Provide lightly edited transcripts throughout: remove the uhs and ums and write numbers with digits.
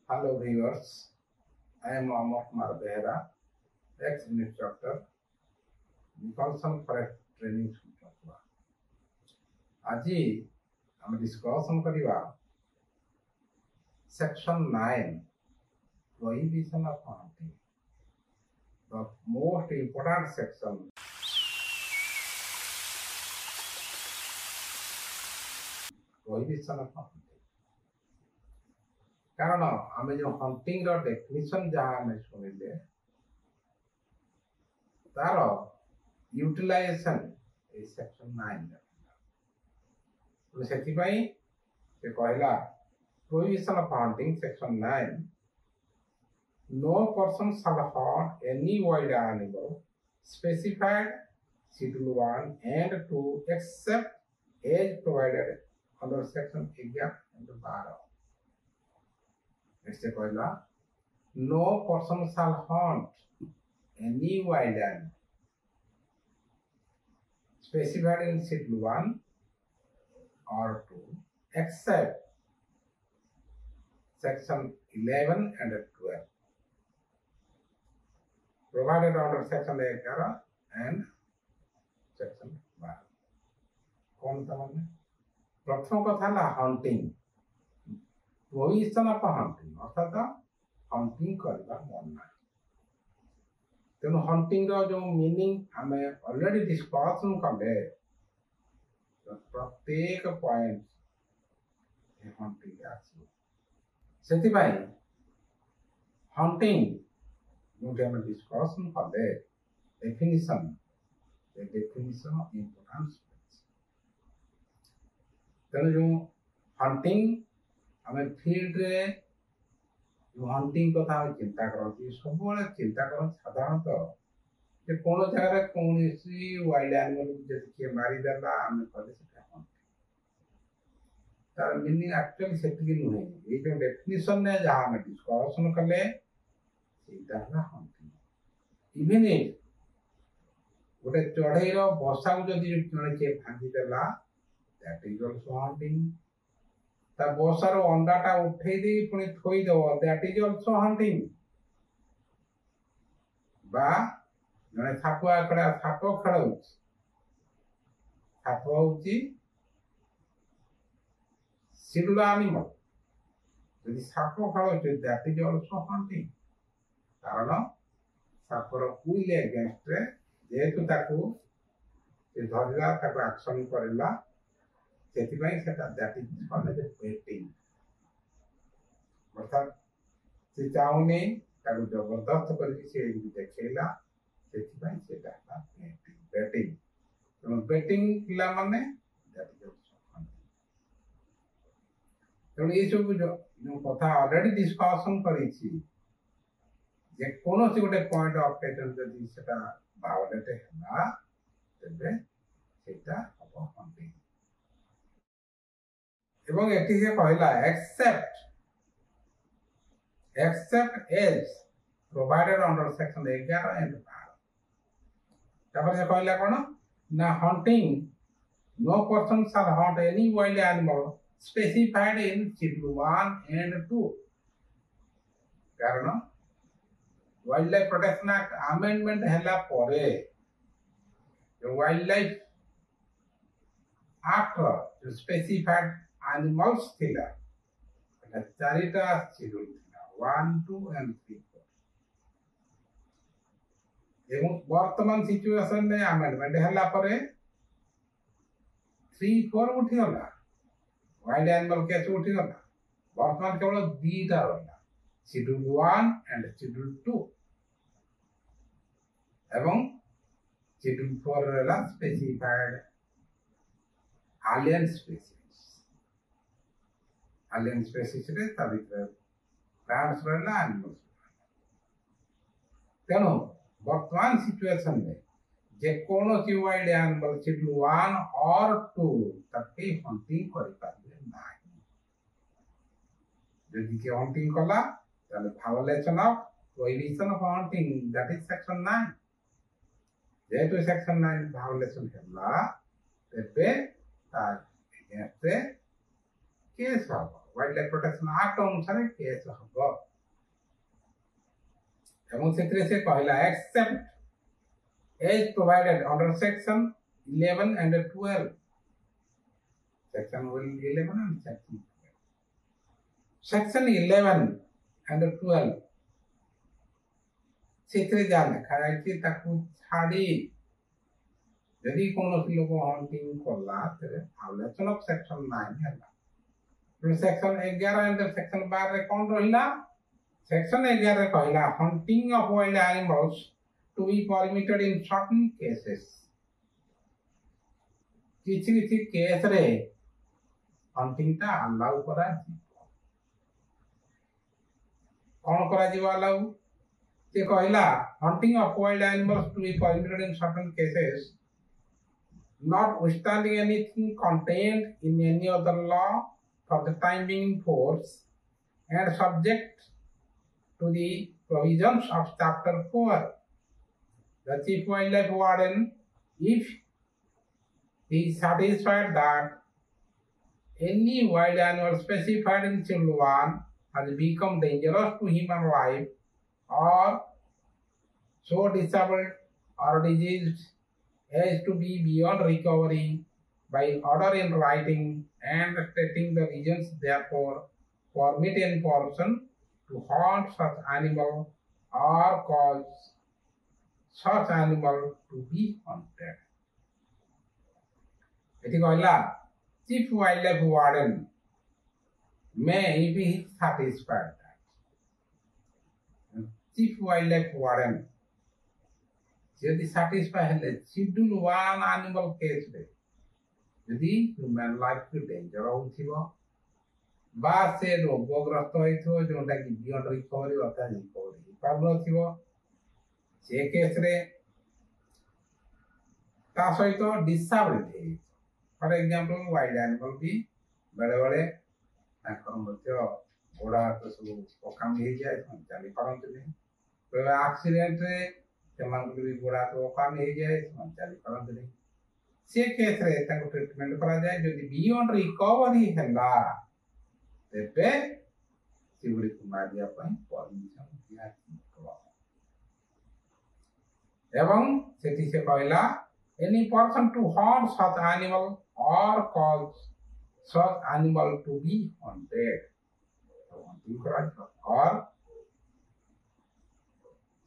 Hello viewers, I am Mohammad Kumar Behera, ex-instructor, Nicholson Forest Training Center. আজি আমি discussion করিবা section 9 prohibition of hunting, the most important section. Prohibition of hunting. कारण आम जो hunting definition जहाँ आम शुणिले तार यूटिलाइजेशन सेक्शन 9 से कहला prohibition of hunting section 9 no person shall hunt any wild animal specified schedule 1 and 2 except as provided under section 11 and 12. Next कहला no person shall hunt any wild animal specified in schedule 1 or 2 except section 11 and 12 provided under section 11 and section 12. कौन था मैंने प्रथम कथा ला hunting prohibition of hunting अर्थात hunting करबा मना तेणु हंटिंग रो जो मीनिंग आम ऑलरेडी डिस्कशन कले प्रत्येक पॉइंट हंटिंग आसी हंटिंग जो आम डिस्कशन कले डेफिनिशन ऑफ इम्पोर्टेंस तेणु जो हंटिंग आम फील्ड रे जो हंटिंग कथा चिंता करती सब चिंता कर साधारणतः कौन जगह कौन वाइल्ड एनिमल किए मारिदेला आम कले तार मीनिंग एक्चुअली से नुहे ये जो डेफिनेशन ने जहाँ आम डिस्कसन कले हंटिंग इवन गोटे चढ़ई बसा को जदि जड़े किए भांगीदेला दैट इज ऑल्सो हंटिंग ता बसार अंडाटा उठे दे पुणी थोईदेव दैट इज ऑल्सो हंटिंग बा जड़े सापुआ कड़ा साप खेल साप हूँ शेड्यूल एनिमल यदि साप खेल दैट इज ऑल्सो हंटिंग कारण सापर कुल एगेंस्ट रे जेहेतु ताकू धरला एक्शन करला बेटिंग अर्थात से चाहूनी जबरदस्त कर देखला बेटिंग बेटिंग पिला माने तेणु ये सब जो कथा ऑलरेडी डिस्कशन करी कौन गोटे पॉइंट ऑफ जदि सेटा बायोलेट है तेबे सेटा हम हंटिंग एवं एटी से कहला except as provided under section 11 and 12 तापर से कहला कोन ना hunting no person shall hunt any wild animal specified in schedule 1 and 2 कारण wild life protection act amendment हैला परे जो वाइल्ड लाइफ एक्ट जो स्पेसिफाइड एनिमल्स थिला चारिटा शेड्यूल थिला 1 2 एंड 3 4 एवं वर्तमान सिचुएशन में अमेंडमेंट हैला परे 3 4 उठी गला वाइल्ड एनिमल केस उठी गला वर्तमान केवल दीटा रहला शेड्यूल 1 एंड शेड्यूल 2 एवं शेड्यूल 4 रहला specified alien species alien species रे ता भीतर प्लांट्स रहला एनिमल्स तेणु वर्तमान सिचुएशन में जे कौन वाइल्ड एनिमल शेड्यूल 1 और 2 तक हंटिंग कर पारे ना यदि के हंटिंग कला ताले violation of prohibition of hunting that is section 9 जेहेतु सेक्शन 9 वायोलेशन हैला तेबे ता एगेंस्ट केस हबो वाइल्ड लाइफ प्रोटेक्शन एक्ट अनुसार केस हम से कहला except as provided under section 11 and 12 section 11 and section 11 and 12 से जहाँ लिखा छाड़ी यदि कौन लोक हंटिंग कला भायोलेसन ऑफ सेक्शन 9 है सेक्शन 11 एंड सेक्शन 12 कौन रहा सेक्शन 11 कहला hunting of wild animals to be permitted in certain cases किसी केस रे हंटिंग ता अलाउ करा कौन करा जीव अलाउ से कहला hunting of wild animals to be permitted in certain cases notwithstanding anything contained in any other law for the time being in force and subject to the provisions of chapter 4. The chief wildlife warden, if he is satisfied that any wild animal specified in Schedule 1 has become dangerous to human life or so disabled or diseased as to be beyond recovery by order in writing and stating the reasons therefore permit any person to hunt such animal or cause such animal to be hunted. It is कहला chief wildlife warden may be satisfied that chief wildlife warden यदि satisfy है Schedule 1 animal case रे यदि human life को danger होथिबो बा से रोगग्रस्त होइथो जोंटा कि beyond recovery अथा recovery पाबनो थिबो से केस रे ता सहित डिसेबल्ड है फॉर एग्जांपल वाइल्ड एनिमल भी बड़े बड़े ताकर मध्य गोड़ा तो सब पकाम हो जाए चली पारंत नहीं तो एक्सीडेंट रे सेमानक भी गोड़ा तो काम हो जाए चली पारंत नहीं से केस रे ताको ट्रीटमेंट करा जाए जदि बियॉन्ड रिकवरी हैला तेबे सिगुड़ी कुमारिया पई परमिशन दिया एवं सेठी से कहला any person to harm such animal or cause such animal to be hunted or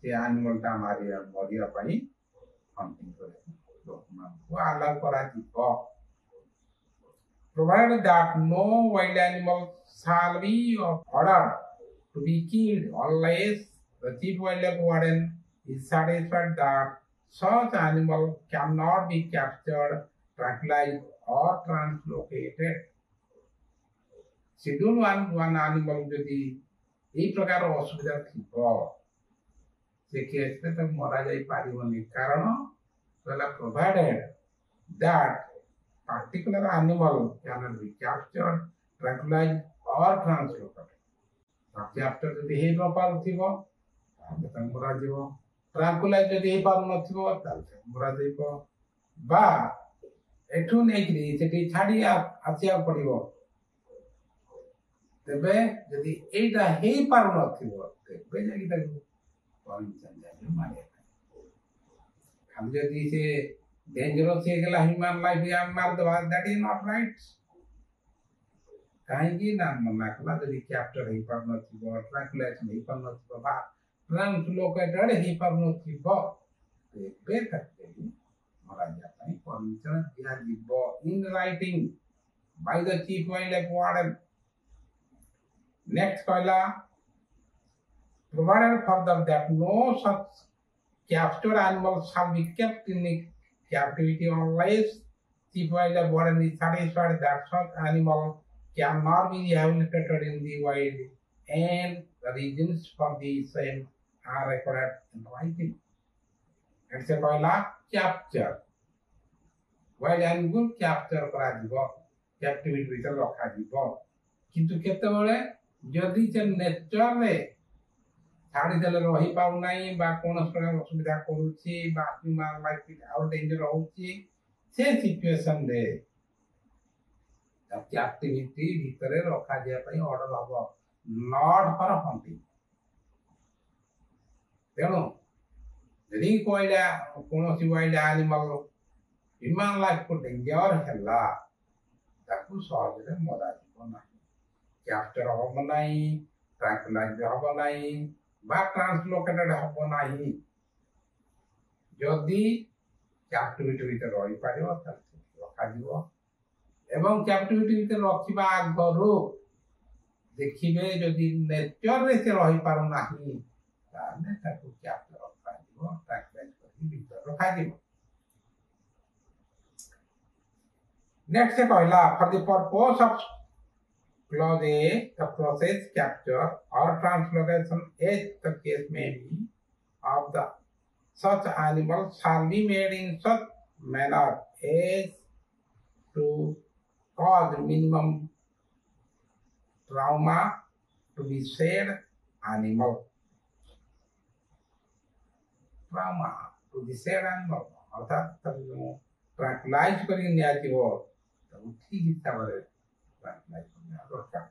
से एनिमल ता मारिया मरिया पई हंटिंग करे लोकमान को अलाउ करा दिबो provided that no wild animal shall be ordered to be killed unless the chief wildlife warden is satisfied that such animal cannot be captured, tranquilized or translocated. Schedule 1 animal यदि इस प्रकार असुविधा थिबो से केस में तो मरा जाई पारिबनी कारण तो provided that particular animal cannot be captured, tranquilized or translocated. Capture यदि हे न पारुथिबो तो मरा जीवो ट्रांकुलाइज जदि हे पार नथिबो ताले मरा जइबो बा एठु नेकरी सेठी छाडी आसिया पड़िबो तेबे जदि एटा हे पार नथिबो तेबे जाकी ताकू परमिशन जाय मारे हम जदि से डेंजरस हे गेला ह्यूमन लाइफ या मार दबा दैट इज नॉट राइट काहे कि ना मना कला जदि कैप्चर हे पार नथिबो ट्रांकुलाइज हे पार नथिबो बा translocated he parnothibo तेबे तकली महाराजा पई परमिशन दिया दिबो in writing by the chief wildlife warden. Next कहला provided further that no such captured animal shall be kept in captivity unless chief wildlife warden is satisfied that such animal cannot be rehabilitated in the wild and the reasons for the same are recorded in writing. And से कहला capture wild animal capture करा दिबो captivity भीतर रखा दिबो किंतु केते बेले जदि से नेचर रे छाड़ी देले रही पाउ नाही बा कोनस प्रकार असुविधा करूची बा ह्यूमन लाइफ आउट डेंजर होउची से सिचुएशन रे କ୍ୟାପ୍ଟିଭିଟି ଭିତରେ ରଖାଯିବା ପାଇଁ ଅର୍ଡର ହବ, ନଟ୍ ଫର ହଣ୍ଟିଂ। ତେଣୁ ଯଦି କହିଲା କୌଣସି ୱାଇଲ୍ଡ ଆନିମାଲ ହ୍ୟୁମାନ ଲାଇଫକୁ ଡେଞ୍ଜର ହେଲା, ତାକୁ ସହଜରେ ମରାଯିବ ନାହିଁ, କ୍ୟାପ୍ଚର ହବ ନାହିଁ, ଟ୍ରାଙ୍କୁଲାଇଜ ହବ ନାହିଁ ବା ଟ୍ରାନ୍ସଲୋକେଟେଡ ହବ ନାହିଁ। ଯଦି କ୍ୟାପ୍ଟିଭିଟି ଭିତରେ ରହିପାରିବ ତାହେଲେ ରଖାଯିବ। ଏବଂ କ୍ୟାପ୍ଟିଭିଟି ଭିତରେ ରଖିବା ଆଗରୁ ଦେଖିବେ ଯଦି ନେଚରରେ ସେ ରହିପାରୁନାହିଁ ତାହେଲେ ତାକୁ କ୍ୟାପ୍ଚର ରଖାଯିବ, ଟ୍ରାଙ୍କୁଲାଇଜ କରିକି ଭିତରେ ରଖାଯିବ। ନେକ୍ସଟ କହିଲା for the purpose of Clause A, the process, capture or translocation, as the case may be, of the such animal shall be made in such manner as to cause minimum trauma to the said animal. Trauma to the said animal. अर्थात ट्रांक्लाइज करके नियाजिबो तब ठीक हिसाब रे ट्रांक्लाइज करने दरकार।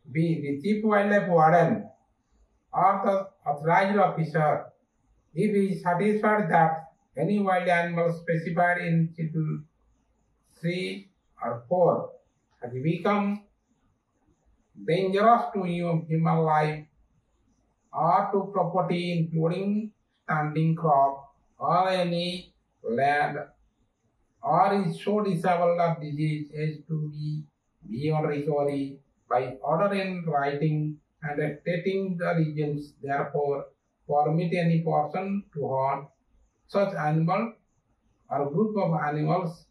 B, the chief wildlife warden or the authorized officer, if he is satisfied that any wild animal specified in Schedule 3 or 4 has become dangerous to human life or to property including standing crop or any land, or is so disabled of disease as to be beyond recovery by order in writing and stating the reasons therefore permit any person to hunt such animal or group of animals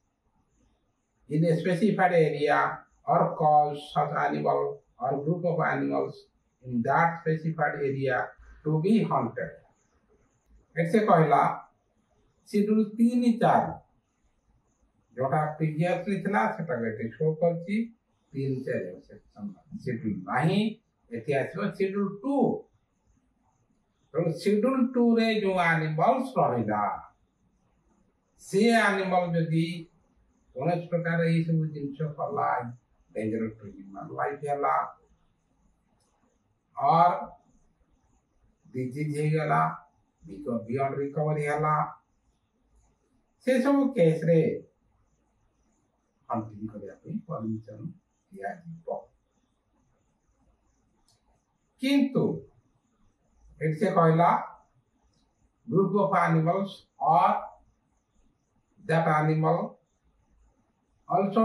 in a specified area or cause such animal or group of animals in that specified area to be hunted. ऐसे कहला schedule 3-4 जोटा previously था सेटा बेटे show करची 3-4 section schedule नाही एति आसीबो schedule 2। तो शेड्यूल 2 रे जो एनिमल्स रहिला से एनिमल जदी कोनस प्रकार ए सब जिंस पला डेंजरस टू ह्यूमन लाइफ हैला और डिजीज हे गला बियॉन्ड रिकवरी हैला से सब केस रे हंटिंग करिया पे परमिशन दिया जिवो। किंतु एसे कहला ग्रुप ऑफ एनिमल्स और that animal also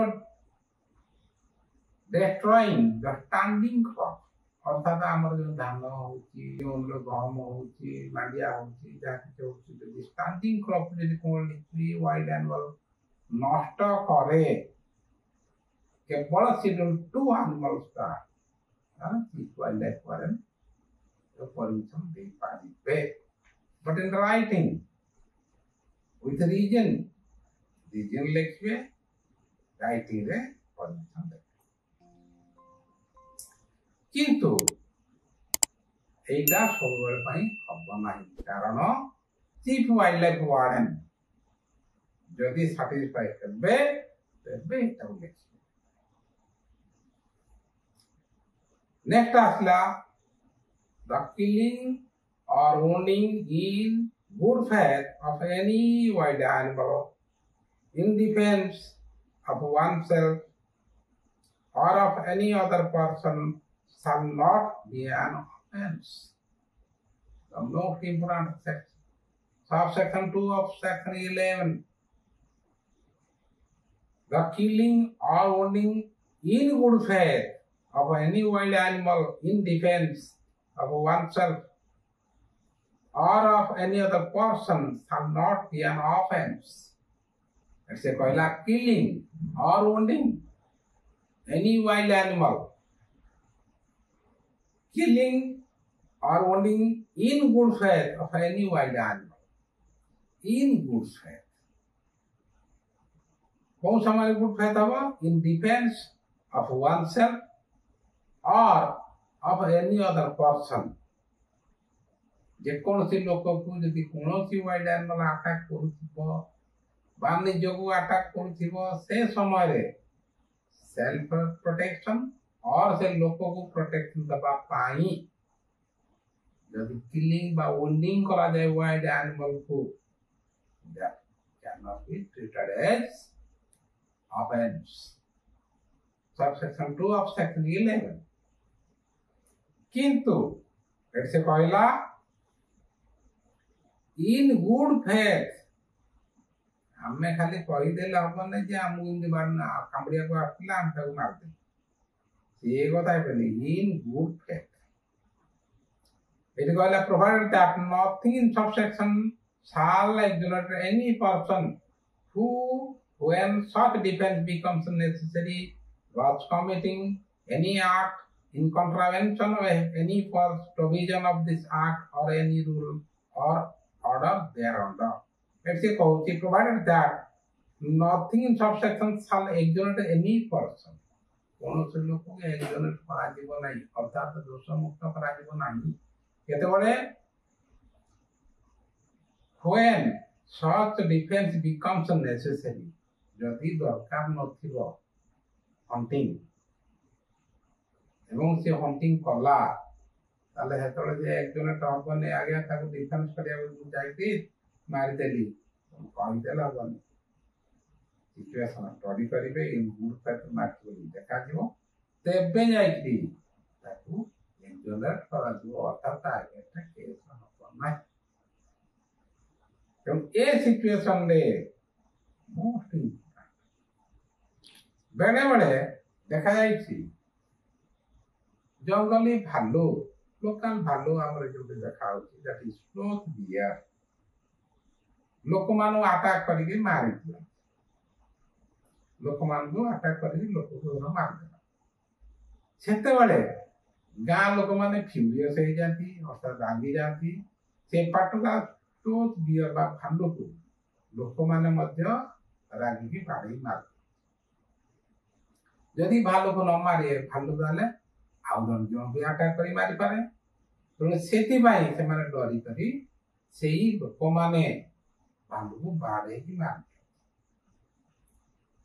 destroying the standing crop, अर्थात आमर जो धान होची जो गहम होची मांडिया होची जाके होची जो स्टैंडिंग क्रॉप जदी कोन लिखी वाइल्ड एनिमल नष्ट करे केवल शेड्यूल 2 एनिमल्स का चीफ वाइल्ड लाइफ वार्डन तो परमिशन दे पारिबे, but in writing with reason लिखबे राइटिंग रे परमिशन दे। किंतु एटा सबवेल पई हबो नाही, कारण चीफ वाइल्ड लाइफ वार्डन जदि सैटिस्फाई करबे तबे एटा लिखबे। नेक्स्ट आसला द किलिंग और wounding in good faith of any wild animal in defense of oneself or of any other person shall not be an offense. The most important section, subsection 2 of section 11. The killing or wounding in good faith of any wild animal in defense of oneself or of any other person shall not be an offense. It's a कहला killing or wounding any wild animal, killing or wounding in good faith of any wild animal, in good faith. कौन सा हमारे good faith हवा? In defense of oneself or of any other person. जे कौन सी लोक को जदि कौन सी वाइल्ड एनिमल अटैक करूथिबो बा निजको अटैक करूथिबो से समय रे सेल्फ प्रोटेक्शन और से लोक को प्रोटेक्शन दबा पाई जदि किलिंग बा वुंडिंग करा जाए वाइल्ड एनिमल को that cannot be treated as offense. Subsection 2 of section 11. किंतु ऐसे कहला in good faith हमें खाली कही देले हबन जे हमु इndi बारना कामड़िया को आसला हम ताको मार दे ये कथा है in good faith. It कहला provided that nothing in subsection shall exonerate any person who, when such defense becomes necessary, was committing any act in contravention of any false provision of this act or any rule or order thereunder. Let's say, provided that nothing in subsection shall exonerate any person. कौन लोक को एक्सोनेट कराजिबो नाही अर्थात दोष मुक्त कराजिबो नाही केतेबळे when such defense becomes necessary जदि दरकार नथिबो हंटिंग एवं से हंटिंग कला ताले हेतले जे एक्सोनेट हबने आगे ताको डिफेंस करिया जाईती मारि देली कहि देला हबने सिचुएशन स्टडी करिवे इन गुड फैक्ट मार्क देखा जिवो तेबे जाईती ताको एक्सोनेट करा जिवो अर्थात आगे केस हबो नाही ए सिचुएशन रे मोस्ट बेले बेले देखा जाइछि जंगली भालू लोकल भालू हमरे जो देखा होछि दैट इज स्लोथ बियर लोक मानु अटैक करिके मारि दिया लोक मानु अटैक करिके लोक को मार देला सेते बेले गां लोक माने फ्यूरियस हो जाती अर्थात रागी जाती से पाटुका स्लोथ बियर बा भालू को लोक माने मध्य रागी की पाड़ी मार यदि भालू को न मारे भालू दाले आउन जो भी अटैक करी मारी पारे तो सेति भाई से माने डरी करी सेही लोक माने भालू को बाड़े की मार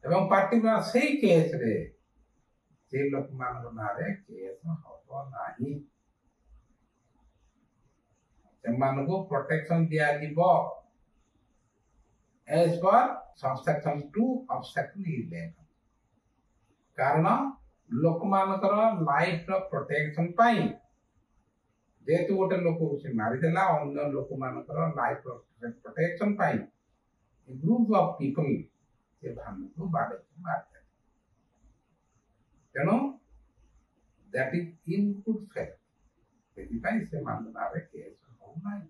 एवं पार्टिकुलर सेही केस रे से लोक मान को नारे केस हबो नाही सेमान को प्रोटेक्शन दिया जीवो as per subsection 2 of section 11 कारण लोक मानकर लाइफ रो प्रोटेक्शन पाई जेतु गोटे लोक को से मारि देला अन्य लोक मानकर लाइफ रो प्रोटेक्शन पाई ग्रुप ऑफ पीपल से भानु को बाड़े मार दे तेनो that is in good faith सेति पाई से माननारे केस हो नाही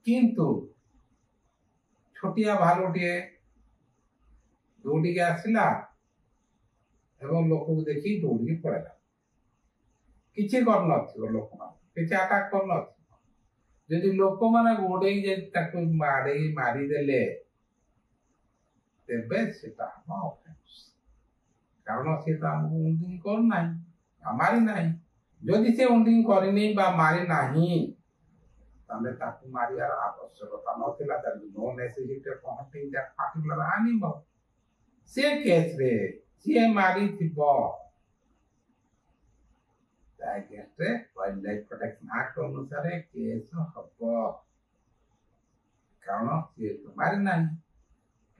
किंतु छोटिया भालुटिए दौड़ी के आसिला एवं लोक को देखी दौड़ी के पड़ेगा किछि कर नथियो लोक मान किछि अटैक कर नथियो यदि लोक माने गोडे जे ताको मारी देले तेबे सेटा हम ऑफेंस कारण सेटा हम उंडिंग कर नाही हमारी नाही यदि से उंडिंग करनी बा मारी नाही ताले ताकू मारियार आवश्यकता नथिला तार no necessity for hunting that particular animal से केस रे से मारी थिबो against wild life protection act अनुसार केस हबो कारण से मारी नाही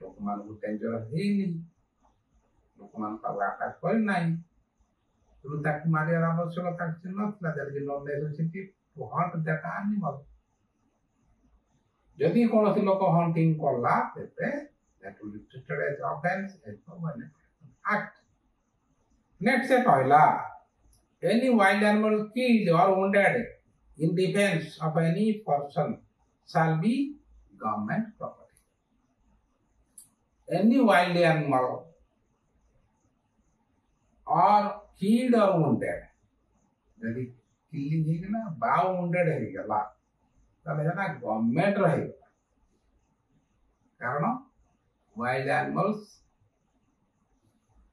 लोक मान को डेंजर हेनी लोक मान का अटैक कर नाही तो ताकू मारियार आवश्यकता नथिला तार no necessity to hunt that animal यदि कौन लोक हंटिंग करला तेते that will be treated as offense as per Wild Act. Next से कहला any wild animal killed or wounded in defense of any person shall be government property. Any wild animal or killed or wounded यदि killing है ना बा wounded है गला ताले है ना गवर्नमेंट रहेगा कारण wild animals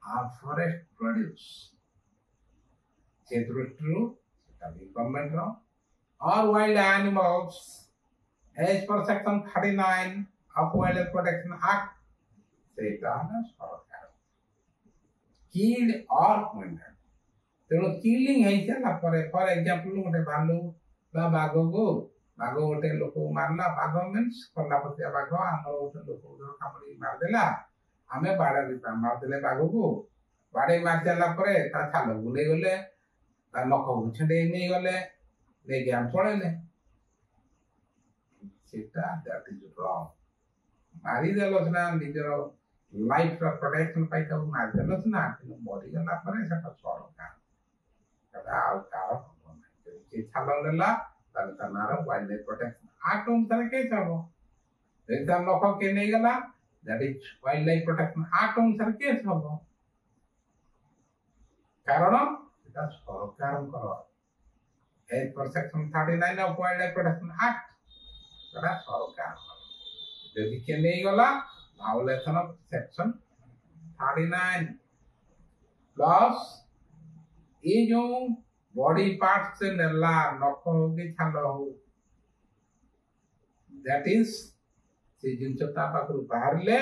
are forest produce true government or wild animals as per section 39 of Wildlife Protection Act killed or wounded. ତେଣୁ କିଲିଂ ହେଇସାରିଲା ପରେ ଫର ଏକ୍ଜାମ୍ପଲ ଗୋଟେ ଭାଲୁ ବା ବାଘକୁ ବାଘ ଗୋଟେ ଲୋକକୁ ମାରିଲା ବାଘ ମିନ୍ସ କଲାପତିଆ ବାଘ ଆମର ଗୋଟେ ଲୋକକୁ କାମୁଡ଼ି ମାରିଦେଲା ଆମେ ବାଡ଼େଇ ମାରିଦେଲେ ବାଘକୁ ବାଡ଼େଇ ମାରି ସାରିଲା ପରେ ତା ଛାଲକୁ ନେଇଗଲେ ତା ନଖକୁ ଛିଣ୍ଡେଇ ନେଇଗଲେ ନେଇକି ଆମେ ପଳେଇଲେ ସେଟା ଦ୍ୟାଟ୍ ଇଜ ରଙ୍ଗ ମାରିଦେଲ ସିନା ନିଜର ଲାଇଫର ପ୍ରୋଟେକ୍ସନ ପାଇଁ ତାକୁ ମାରିଦେଲ ସିନା କିନ୍ତୁ ମରିଗଲା ପରେ ସେଟା ସରକାର ସେଟା ଆଉ କାହାର ହବ ନାହିଁ ଯଦି କିଏ ଛାଲ ନେଲା ତାହେଲେ ତା ନାଁର ୱାଇଲ୍ଡ ଲାଇଫ ପ୍ରୋଟେକ୍ସନ ଆକ୍ଟ ଅନୁସାରେ କେସ୍ ହବ ଯଦି ତା ନଖ କିଏ ନେଇଗଲା that is wild life protection act ଅନୁସାରେ କେସ୍ ହବ କାରଣ ସେଟା ସରକାରଙ୍କର as per section 39 of wild life protection act ସେଟା ସରକାରଙ୍କର ଯଦି କିଏ ନେଇଗଲା ଭାଓଲେସନ ଅଫ ସେକ୍ସନ 39 ପ୍ଲସ୍ ये जो बॉडी पार्ट से नेला नख हो कि छाल हो दैट इज से जिनस ता पाखरु बाहरले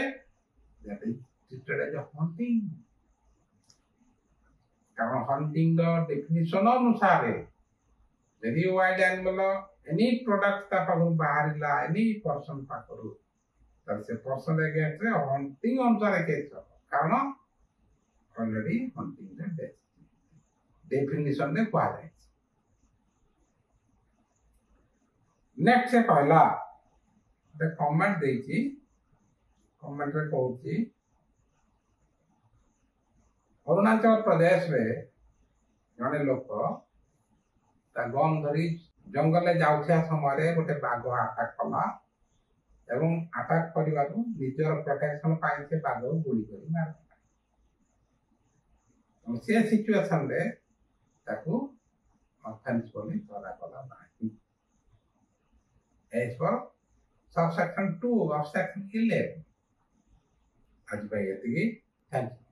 that is treated as hunting कारण हंटिंग द डेफिनेशन अनुसार यदि वाइल्ड एनिमल एनी प्रोडक्ट ता पाखरु बाहरला एनी पर्सन पाखरु तर से पर्सन अगेंस्ट हंटिंग अनुसार केस कारण already hunting the death definition में कहा जाए नेक्स्ट से कहला कमेंट देची कमेंट रे कहूची अरुणाचल प्रदेश रे जने लोक ता गन धरी जंगल जाउथिया समय रे गोटे बाघ अटैक कला एवं अटैक करिवारु निजर प्रोटेक्शन पाई से बाघ गुली करी मार से सिचुएशन रे ताकू ऑफेंस बोली धरा कला नाही as per subsection 2 of section 11 आज भाई थैंक यू।